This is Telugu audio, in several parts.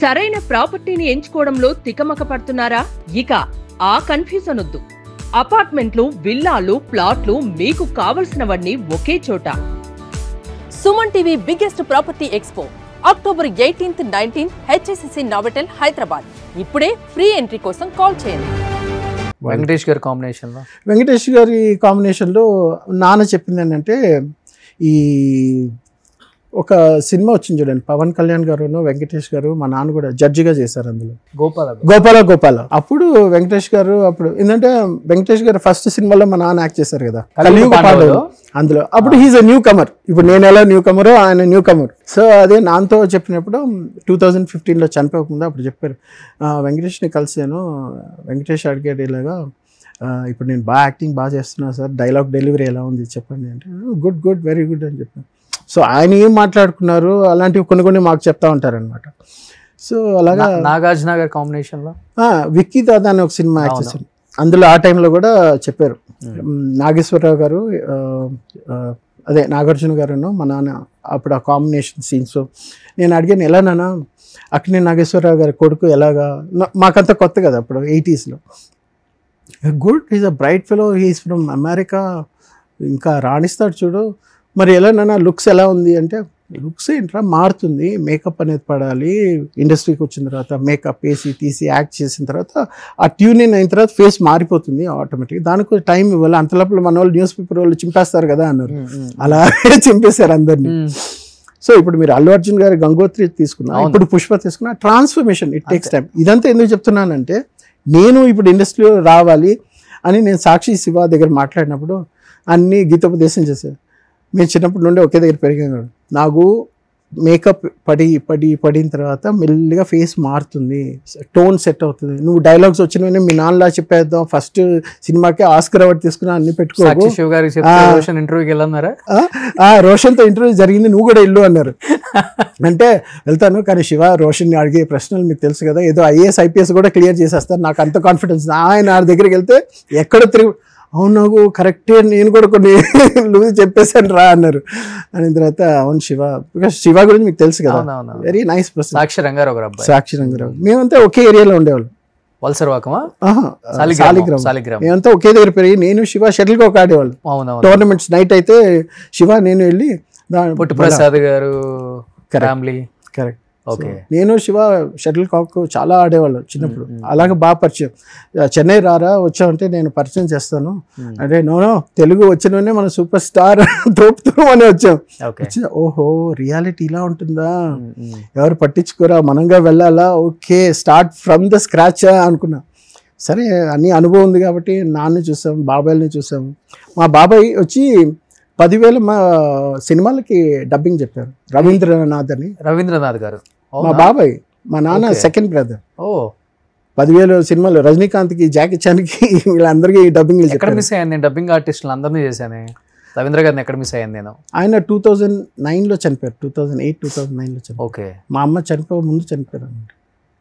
సరైన ప్రాపర్టీని ఎంచుకోవడంలో తికమక పడుతున్నారా? ఇక ఆ కన్ఫ్యూజన్ వద్దు. అపార్ట్మెంట్లు, విల్లాలు, ప్లాట్లు మీకు కావలసినవన్నీ ఒకే చోట. Suman TV biggest property expo October 18th, 19th HSCC Novotel Hyderabad. ఇప్పుడే ఫ్రీ ఎంట్రీ కోసం కాల్ చేయండి. వెంకటేష్ గారి కాంబినేషన్లో నాన్న చెప్పింది ఏంటంటే, ఈ ఒక సినిమా వచ్చింది చూడండి, పవన్ కళ్యాణ్ గారు వెంకటేష్ గారు, మా నాన్న కూడా జడ్జిగా చేశారు అందులో, గోపాల. అప్పుడు వెంకటేష్ గారు, అప్పుడు ఏంటంటే వెంకటేష్ గారు ఫస్ట్ సినిమాలో మా నాన్న యాక్ట్ చేశారు కదా, కలియుగ పాండవులు అందులో. అప్పుడు హీజ్ అ న్యూ కమర్. ఇప్పుడు నేను ఎలా న్యూ కమరో ఆయన న్యూ కమర్. సో అదే నాన్నతో చెప్పినప్పుడు 2015లో చనిపోకముందు అప్పుడు చెప్పారు, వెంకటేష్ని కలిసాను, వెంకటేష్ అడిగాడు ఇలాగా, ఇప్పుడు నేను యాక్టింగ్ బాగా చేస్తున్నా సార్, డైలాగ్ డెలివరీ ఎలా ఉంది చెప్పండి అంటే, గుడ్ వెరీ గుడ్ అని చెప్పాను. సో ఆయన ఏం మాట్లాడుకున్నారు అలాంటివి కొన్ని మాకు చెప్తా ఉంటారనమాట. సో అలాగా నాగార్జున గారి కాంబినేషన్లో విక్కీ దాదా అని ఒక సినిమా యాక్ట్ చేశాను, అందులో ఆ టైంలో కూడా చెప్పారు. నాగేశ్వరరావు గారు, అదే నాగార్జున గారును మా నాన్న అప్పుడు ఆ కాంబినేషన్ సీన్స్ నేను అడిగాను, ఎలా నాన్న అక్కినేని నాగేశ్వరరావు గారి కొడుకు ఎలాగా, మాకంతా కొత్త కదా అప్పుడు 80sలో. Good, is a bright fellow, he's from America, ఇంకా రాణిస్తాడు చూడు, మరి ఎలా నాన్న లుక్స్ ఎలా ఉంది అంటే, లుక్స్ ఏంట్రా మారుతుంది, మేకప్ అనేది పడాలి, ఇండస్ట్రీకి వచ్చిన తర్వాత మేకప్ వేసి తీసి యాక్ట్ చేసిన తర్వాత ఆ ట్యూన్ ఇన్ అయిన తర్వాత ఫేస్ మారిపోతుంది ఆటోమేటిక్గా, దానికి టైం ఇవ్వాలి, అంతలోపల మన వాళ్ళు న్యూస్ పేపర్ వాళ్ళు చింపేస్తారు కదా అన్నారు. అలాగే చింపేశారు అందరినీ. సో ఇప్పుడు మీరు అల్లు అర్జున్ గారి గంగోత్రి తీసుకున్నా, ఇప్పుడు పుష్ప తీసుకున్నా, ట్రాన్స్ఫర్మేషన్ ఇట్ టేక్స్ టైం. ఇదంతా ఎందుకు చెప్తున్నానంటే, నేను ఇప్పుడు ఇండస్ట్రీలో రావాలి అని నేను సాక్షి శివ దగ్గర మాట్లాడినప్పుడు అన్నీ గీతోపదేశం చేశాను. మేము చిన్నప్పటి నుండి ఒకే దగ్గర పెరిగాను. నాకు మేకప్ పడిన తర్వాత మెల్లిగా ఫేస్ మారుతుంది, టోన్ సెట్ అవుతుంది. నువ్వు డైలాగ్స్ వచ్చినవన్నీ మీ నాన్నలా చెప్పేద్దాం, ఫస్ట్ సినిమాకి ఆస్కర్ అవార్డు తీసుకున్నా అన్ని పెట్టుకో, రోషన్తో ఇంటర్వ్యూ జరిగింది, నువ్వు కూడా ఇల్లు అన్నారు. అంటే వెళ్తాను, కానీ శివ రోషన్ అడిగే ప్రశ్నలు మీకు తెలుసు కదా, ఏదో IAS IPS కూడా క్లియర్ చేసేస్తారు, నాకు అంత కాన్ఫిడెన్స్. ఆయన దగ్గరికి వెళ్తే ఎక్కడ తిరిగి, అవును నాకు కరెక్టే, నేను కూడా కొన్ని లూజ్ చెప్పేసాను రా అన్నారు. అని తర్వాత అవును శివ, బికాస్ శివ గురించి మీకు తెలుసు కదా, వెరీ నైస్ పర్సన్. సాక్షి రంగారావు మేమంతా ఒకే ఏరియాలో ఉండేవాళ్ళం. మేమంతా ఒకే దగ్గర పెరిగి, నేను శివ షటిల్ కాక్ ఆడేవాళ్ళు. టోర్నమెంట్స్ నైట్ అయితే శివ నేను వెళ్ళి, ప్రసాద్ గారు కరెక్ట్, నేను శివ షటిల్ కాక్ చాలా ఆడేవాళ్ళు చిన్నప్పుడు. అలాగే బాగా పరిచయం. చెన్నై రారా వచ్చామంటే నేను పరిచయం చేస్తాను అంటే, నోనో తెలుగు వచ్చినవనే మన సూపర్ స్టార్ తోపుతాం అని వచ్చాం. ఓహో రియాలిటీ ఇలా ఉంటుందా, ఎవరు పట్టించుకోరా, మనంగా వెళ్ళాలా, okay start from the scratch అనుకున్నా. సరే అన్ని అనుభవం ఉంది కాబట్టి నాన్న చూసాం, బాబాయ్ని చూసాం. మా బాబాయ్ వచ్చి 10,000 మా సినిమాలకి డబ్బింగ్ చెప్పారు. రవీంద్రనాథ్ గారు మా బాబాయ్, మా నాన్న సెకండ్ బ్రదర్. 10,000 సినిమాలు, రజనీకాంత్కి, జాకీ చాన్కి, వీళ్ళందరికీ డబ్బింగ్ మిస్ అయ్యాను. డబ్బింగ్ ఆర్టిస్టులు అందరినీ చేశాను. రవీంద్ర గారిని ఎక్కడ మిస్ అయ్యాను నేను? ఆయన 2009లో చనిపోయారు, 2008-2009లో చనిపోయారు. ఓకే, మా అమ్మ చనిపోయే ముందు చనిపోయారు అన్నమాట.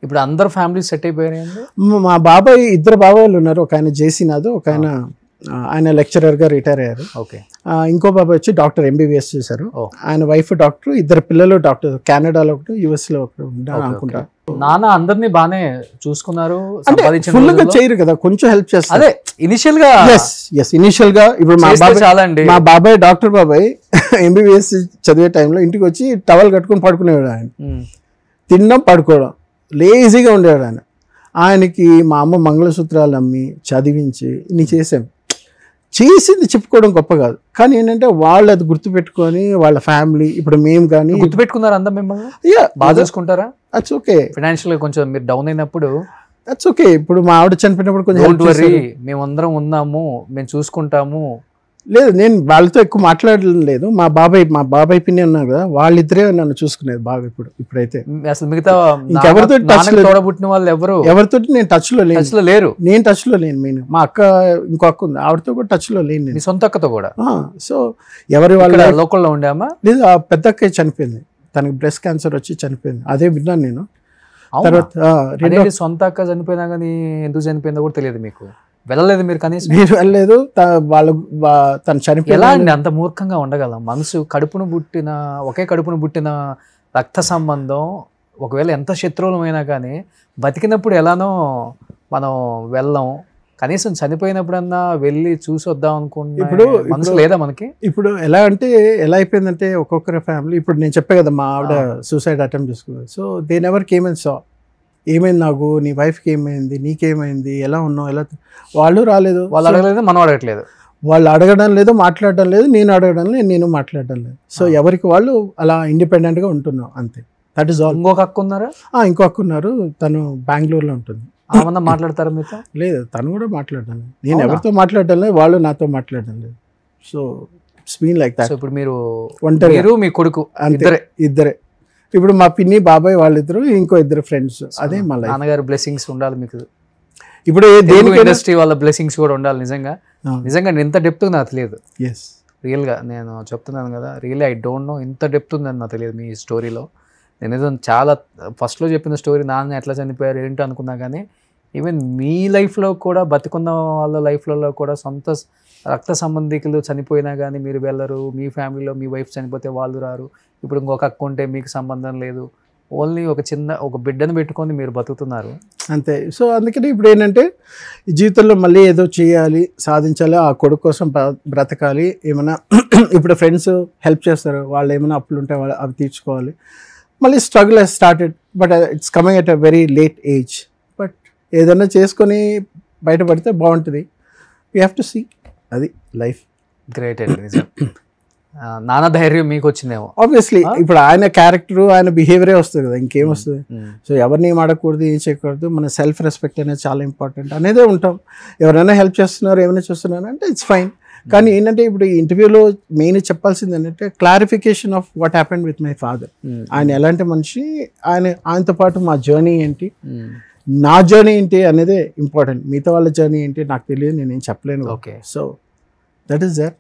ఇప్పుడు అందరు ఫ్యామిలీ సెట్ అయిపోయారు. మా బాబాయ్ ఇద్దరు బాబాయ్లు ఉన్నారు, ఒక ఆయన జేసీనాథ్, ఒక ఆయన లెక్చరర్గా రిటైర్ అయ్యారు. ఓకే, ఇంకో బాబాయ్ వచ్చి డాక్టర్ MBBS చేశారు. ఆయన వైఫ్ డాక్టర్, ఇద్దరు పిల్లలు డాక్టర్, కెనడాలో ఒకటి, US లో ఒకటి అనుకుంటా. నాన్న అందరినీ బానే చూసుకున్నారు, ఫుల్ గా చేయరు కదా, కొంచెం హెల్ప్ చేస్తారు. అదే ఇనిషియల్ గా ఇప్పుడు మా బాబాయ్ డాక్టర్ బాబాయ్ MBBS చదివే టైంలో ఇంటికి వచ్చి టవల్ కట్టుకుని పడుకునేవాడు. ఆయన తినడం పడుకోవడం లేజీగా ఉండేవాడు ఆయన. ఆయనకి మా అమ్మ మంగళసూత్రాలు అమ్మి చదివించి ఇన్ని చేసింది చెప్పుకోవడం గొప్ప కాదు, కానీ ఏంటంటే వాళ్ళు అది గుర్తుపెట్టుకొని వాళ్ళ ఫ్యామిలీ, ఇప్పుడు మేము కానీ గుర్తుపెట్టుకున్నారు అందరం, మిమ్మల్ని బాగా చూసుకుంటారా? That's okay. ఫైనాన్షియల్ గా కొంచెం మీరు డౌన్ అయినప్పుడు దట్స్ ఓకే. ఇప్పుడు మా ఆవిడ చనిపోయినప్పుడు కొంచెం మేమందరం ఉన్నాము, మేము చూసుకుంటాము. లేదు, నేను వాళ్ళతో ఎక్కువ మాట్లాడడం లేదు. మా బాబాయ్ పిన్ని ఉన్నారు కదా, వాళ్ళిద్దరే నన్ను చూసుకునేది బాగా. ఇప్పుడైతే అసలు మిగతా ఇంకెవరితో తోడబుట్టిన వాళ్ళు ఎవరితో నేను టచ్ లో లేరు. నేను టచ్ లో లేను. మెయిన్ మా అక్క, ఇంకో అక్క ఉంది, ఆవిడతో కూడా టచ్ లో లేను. మీ సొంత అక్కతో కూడా? సో ఎవరి వాళ్ళ లోకల్లో ఉండామా? లేదు, ఆ పెద్ద అక్క చనిపోయింది, తనకి బ్రెస్ట్ క్యాన్సర్ వచ్చి చనిపోయింది, అదే విన్నాను నేను. తర్వాత సొంత అక్క చనిపోయినా కానీ ఎందుకు చనిపోయిందో కూడా తెలియదు మీకు? వెళ్ళలేదు మీరు కనీసం? మీరు వెళ్ళలేదు, వాళ్ళు తను చనిపోయి. ఎలా అండి అంత మూర్ఖంగా ఉండగలం? మనసు ఒకే కడుపును పుట్టిన రక్త సంబంధం ఒకవేళ ఎంత శత్రువులమైనా కానీ బతికినప్పుడు ఎలానో మనం వెళ్ళాం, కనీసం చనిపోయినప్పుడన్నా వెళ్ళి చూసి వద్దాం అనుకుంటే ఇప్పుడు మనసు లేదా మనకి? ఇప్పుడు ఎలా అయిపోయిందంటే ఒక్కొక్కరి ఫ్యామిలీ, ఇప్పుడు నేను చెప్పే కదా మా ఆవిడ సూసైడ్ అటెంప్ట్ చేసుకున్నారు. So they never came and saw ఏమైంది నాకు, నీ వైఫ్కి ఏమైంది, నీకేమైంది, ఎలా ఉన్నావు, ఎలా, వాళ్ళు రాలేదు, వాళ్ళు అడగలేదు, మనం అడగట్లేదు, వాళ్ళు అడగడం లేదు, మాట్లాడడం లేదు, నేను అడగడం లేదు, నేను మాట్లాడడం లేదు. సో ఎవరికి వాళ్ళు అలా ఇండిపెండెంట్గా ఉంటున్నాం అంతే. That is all. ఇంకొక అక్క ఉన్నారా? ఇంకో అక్క ఉన్నారు, తను బెంగళూరులో ఉంటుంది. ఏమన్నా మాట్లాడతారా మీతో? లేదు, తను కూడా మాట్లాడడం లేదు, నేను ఎవరితో మాట్లాడడం లేదు, వాళ్ళు నాతో మాట్లాడడం లేదు. So it's been like that. ఇప్పుడు మీరు ఒంటరి, మీరు మీ కొడుకు ఇద్దరే. ఇప్పుడు మా పిన్ని బాబాయ్ వాళ్ళిద్దరు, ఇంకో ఇద్దరు ఫ్రెండ్స్, అదే మా లైఫ్. నాన్నగారి బ్లెస్సింగ్స్ ఉండాలి మీకు. ఇప్పుడు ఇండస్ట్రీ వాళ్ళ బ్లెస్సింగ్స్ కూడా ఉండాలి. నిజంగా నేను ఇంత డెప్త్ నాకు తెలియదు, రియల్గా నేను చెప్తున్నాను కదా, రియల్లీ ఐ డోంట్ నో ఇంత డెప్త్ ఉందని నాకు తెలియదు మీ స్టోరీలో. నేను ఏదో చాలా ఫస్ట్లో చెప్పిన స్టోరీ నాన్న ఎట్లా చనిపోయారు ఏంటో అనుకున్నా, కానీ ఈవెన్ మీ లైఫ్లో కూడా, బతికున్న వాళ్ళ లైఫ్లలో కూడా సొంత రక్త సంబంధికులు చనిపోయినా కానీ మీరు వెళ్ళరు, మీ ఫ్యామిలీలో మీ వైఫ్ చనిపోతే వాళ్ళు రారు, ఇప్పుడు ఇంకొక అక్క ఉంటే మీకు సంబంధం లేదు, ఓన్లీ ఒక బిడ్డను పెట్టుకొని మీరు బతుకుతున్నారు అంతే. సో అందుకని ఇప్పుడు ఏంటంటే జీవితంలో మళ్ళీ ఏదో చేయాలి, సాధించాలి, ఆ కొడుకు కోసం బ్రతకాలి. ఏమైనా ఇప్పుడు ఫ్రెండ్స్ హెల్ప్ చేస్తారు, వాళ్ళు ఏమైనా అప్పులు ఉంటే వాళ్ళు అవి తీర్చుకోవాలి. మళ్ళీ struggle he's started, but it's coming at a very late age. But ఏదైనా చేసుకొని బయటపడితే బాగుంటుంది. వీ హ్యావ్ టు సీ, అది లైఫ్. గ్రేట్ అండి, నిజం. నాన్న ధైర్యం మీకు వచ్చిందేమో ఆబ్వియస్లీ. ఇప్పుడు ఆయన క్యారెక్టర్, ఆయన బిహేవియరే వస్తుంది కదా, ఇంకేం వస్తుంది. సో ఎవరిని ఏం ఆడకూడదు, ఏం చేయకూడదు, మన సెల్ఫ్ రెస్పెక్ట్ అనేది చాలా ఇంపార్టెంట్ అనేదే ఉంటాం. ఎవరైనా హెల్ప్ చేస్తున్నారు, ఏమైనా చేస్తున్నారు అంటే ఇట్స్ ఫైన్. కానీ ఏంటంటే ఇప్పుడు ఈ ఇంటర్వ్యూలో మెయిన్ చెప్పాల్సింది ఏంటంటే clarification of what happened with my father. ఆయన ఎలాంటి మనిషి, ఆయనతో పాటు మా జర్నీ ఏంటి, నా జర్నీ ఏంటి అనేదే ఇంపార్టెంట్. మిగతా వాళ్ళ జర్నీ ఏంటి నాకు తెలియదు, నేనేం చెప్పలేను. Okay, so that is there.